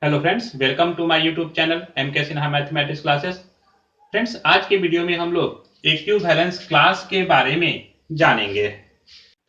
Hello friends, welcome to my YouTube channel MK Sinha mathematics classes. Friends, आज के video में हम लोग इक्विवेलेंस क्लास के बारे में जानेंगे।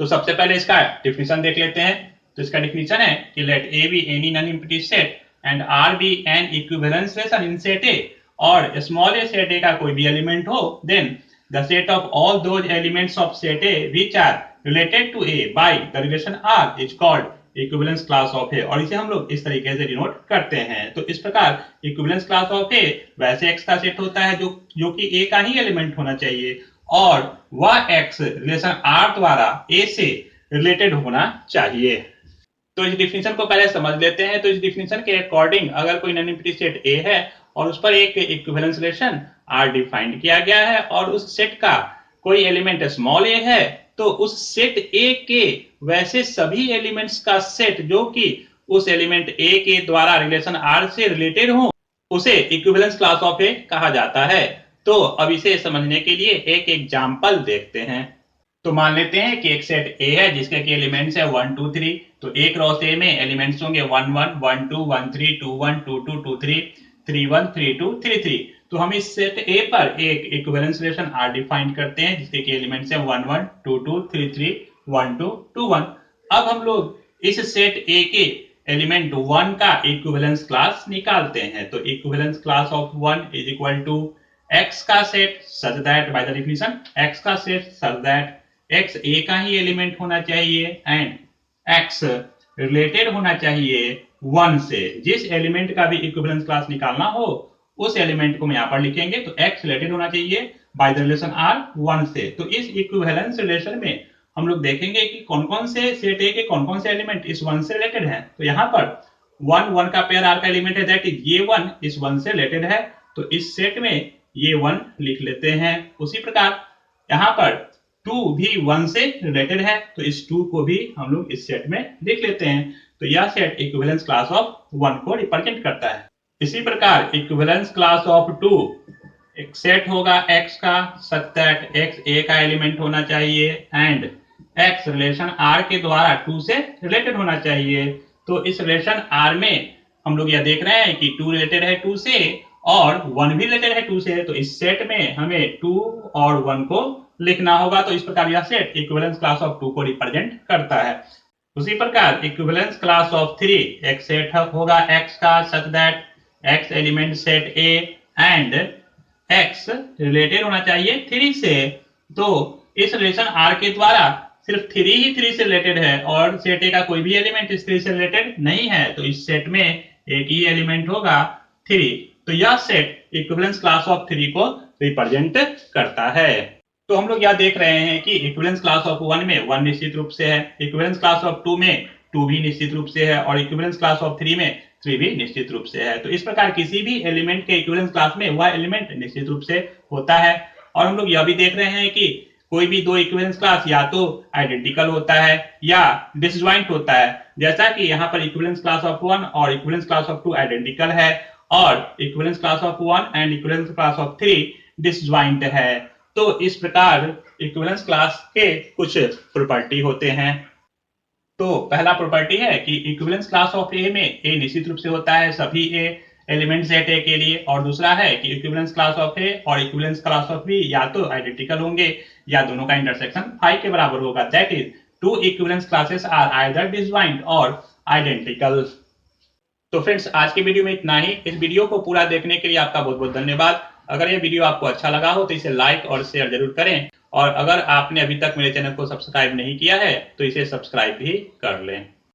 तो सबसे पहले इसका डिफिनीशन देख लेते हैं। तो इसका डिफिनीशन है कि let A be any non empty set and R be an equivalence relation in set A, और स्मॉल ए सेट ए का कोई भी एलिमेंट हो, then the set of all those elements of set A which are related to A by the relation R is called equivalence class of A. और इसे हम लोग इस तरीके से डिनोट करते हैं। तो इस प्रकार इक्विवेलेंस क्लास ऑफ ए वैसे एक्स का सेट होता है जो कि ए का ही एलिमेंट होना चाहिए, और वह एक्स रिलेशन आर द्वारा ए से रिलेटेड होना चाहिए। तो इस डिफिनीशन को पहले समझ लेते हैं। तो इस डिफिनीशन के अकॉर्डिंग अगर कोई नॉन एम्प्टी सेट ए है और उस पर एक इक्विवेलेंस रिलेशन आर डिफाइंड किया गया है, और उस सेट का कोई एलिमेंट स्मॉल ए है, तो उस सेट ए के वैसे सभी एलिमेंट्स का सेट जो कि उस एलिमेंट ए के द्वारा रिलेशन आर से रिलेटेड हो, उसे इक्विवेलेंस क्लास ऑफ ए कहा जाता है। तो अब इसे समझने के लिए एक एग्जांपल देखते हैं। तो मान लेते हैं कि एक सेट ए है जिसके कि एलिमेंट्स है 1 2 3। तो एक रो से में एलिमेंट्स होंगे 1 1 1 2 1 3 2 1 2 2 2 3 3 1 3 2 3 3। तो हम इस सेट ए पर एक इक्विवेलेंस रिलेशन आर डिफाइन करते हैं जिसके कि एलिमेंट्स है 1 1 2 2 3 3 1 2 2 1। अब हम लोग इस सेट ए के एलिमेंट 1 का इक्विवेलेंस क्लास निकालते हैं। तो equivalence class of 1 is equal to x का set such that, by the definition x का set such that x a का ही एलिमेंट होना चाहिए एंड x रिलेटेड होना चाहिए 1 से। जिस एलिमेंट का भी इक्विवेलेंस क्लास निकालना हो उस एलिमेंट को हम यहाँ पर लिखेंगे। तो x रिलेटेड होना चाहिए बाय द रिलेशन r 1 से। तो इस इक्विवेलेंस रिलेशन में हम लोग देखेंगे कि कौन कौन से सेट ए के कौन कौन से एलिमेंट इस 1 से रिलेटेड हैं। तो यहाँ पर 1 1 का पेयर r का एलिमेंट है, दैट इज ये 1 इस 1 से रिलेटेड है। तो इस सेट में ये 1 लिख लेते हैं। उसी प्रकार यहाँ पर 2 भी 1 से रिलेटेड है, तो इस 2 को भी हम लोग इस सेट में लिख लेते हैं। तो यह सेट इक्विवेलेंस क्लास ऑफ 1 को रिप्रेजेंट करता है। इसी प्रकार इक्विवेलेंस क्लास ऑफ 2 एक सेट होगा x का सच दैट x a का एलिमेंट होना चाहिए एंड x रिलेशन r के द्वारा 2 से रिलेटेड होना चाहिए। तो इस रिलेशन r में हम लोग यह देख रहे हैं कि 2 रिलेटेड है 2 से और 1 भी रिलेटेड है 2 से। तो इस सेट में हमें 2 और 1 को लिखना होगा। तो इस प्रकार यह सेट इक्विवेलेंस क्लास ऑफ 2 को रिप्रेजेंट करता है। उसी प्रकार इक्विवेलेंस क्लास ऑफ 3 एक सेट होगा x का सच that x element set a and x related होना चाहिए 3 से। तो इस रिलेशन r के द्वारा सिर्फ 3 ही 3 से रिलेटेड है और सेट a का कोई भी एलिमेंट इस 3 से रिलेटेड नहीं है। तो इस सेट में एक ही एलिमेंट होगा 3। तो यह सेट इक्विवेलेंस क्लास ऑफ 3 को रिप्रेजेंट करता है। तो हम लोग यह देख रहे हैं कि इक्विवेलेंस क्लास ऑफ 1 में 1 निश्चित रूप से है, इक्विवेलेंस क्लास ऑफ 2 में 2 भी निश्चित रूप से है, और इक्विवेलेंस क्लास ऑफ 3 में 3 भी निश्चित रूप से है। तो इस प्रकार किसी भी एलिमेंट के इक्विवेलेंस क्लास में वह एलिमेंट निश्चित रूप से होता है। और हम लोग यह भी देख रहे हैं कि कोई भी दो इक्विवेलेंस क्लास या तो आइडेंटिकल होता है या डिसजॉइंट होता है। जैसा कि यहाँ पर इक्विवेलेंस क्लास ऑफ 1 और इक्विवेलेंस क्लास ऑफ 2 आइडेंटिकल है और equivalence class of 1 and equivalence class of 3 disjoint है। तो इस प्रकार इक्विवेलेंस क्लास के कुछ प्रॉपर्टी होते हैं। तो पहला प्रॉपर्टी है कि इक्विवेलेंस क्लास ऑफ ए में ए निश्चित रूप से होता है सभी ए एलिमेंट सेट ए के लिए, और दूसरा है कि इक्विवेलेंस क्लास ऑफ ए और इक्विवेलेंस क्लास ऑफ बी या तो आइडेंटिकल होंगे या दोनों का इंटरसेक्शन 5 के बराबर होगा, that is 2 equivalence classes are either disjoint और आइडेंटिकल। तो फ्रेंड्स, आज के वीडियो में इतना ही। इस वीडियो को पूरा देखने के लिए आपका बहुत बहुत धन्यवाद। अगर ये वीडियो आपको अच्छा लगा हो तो इसे लाइक और शेयर जरूर करें, और अगर आपने अभी तक मेरे चैनल को सब्सक्राइब नहीं किया है तो इसे सब्सक्राइब भी कर लें।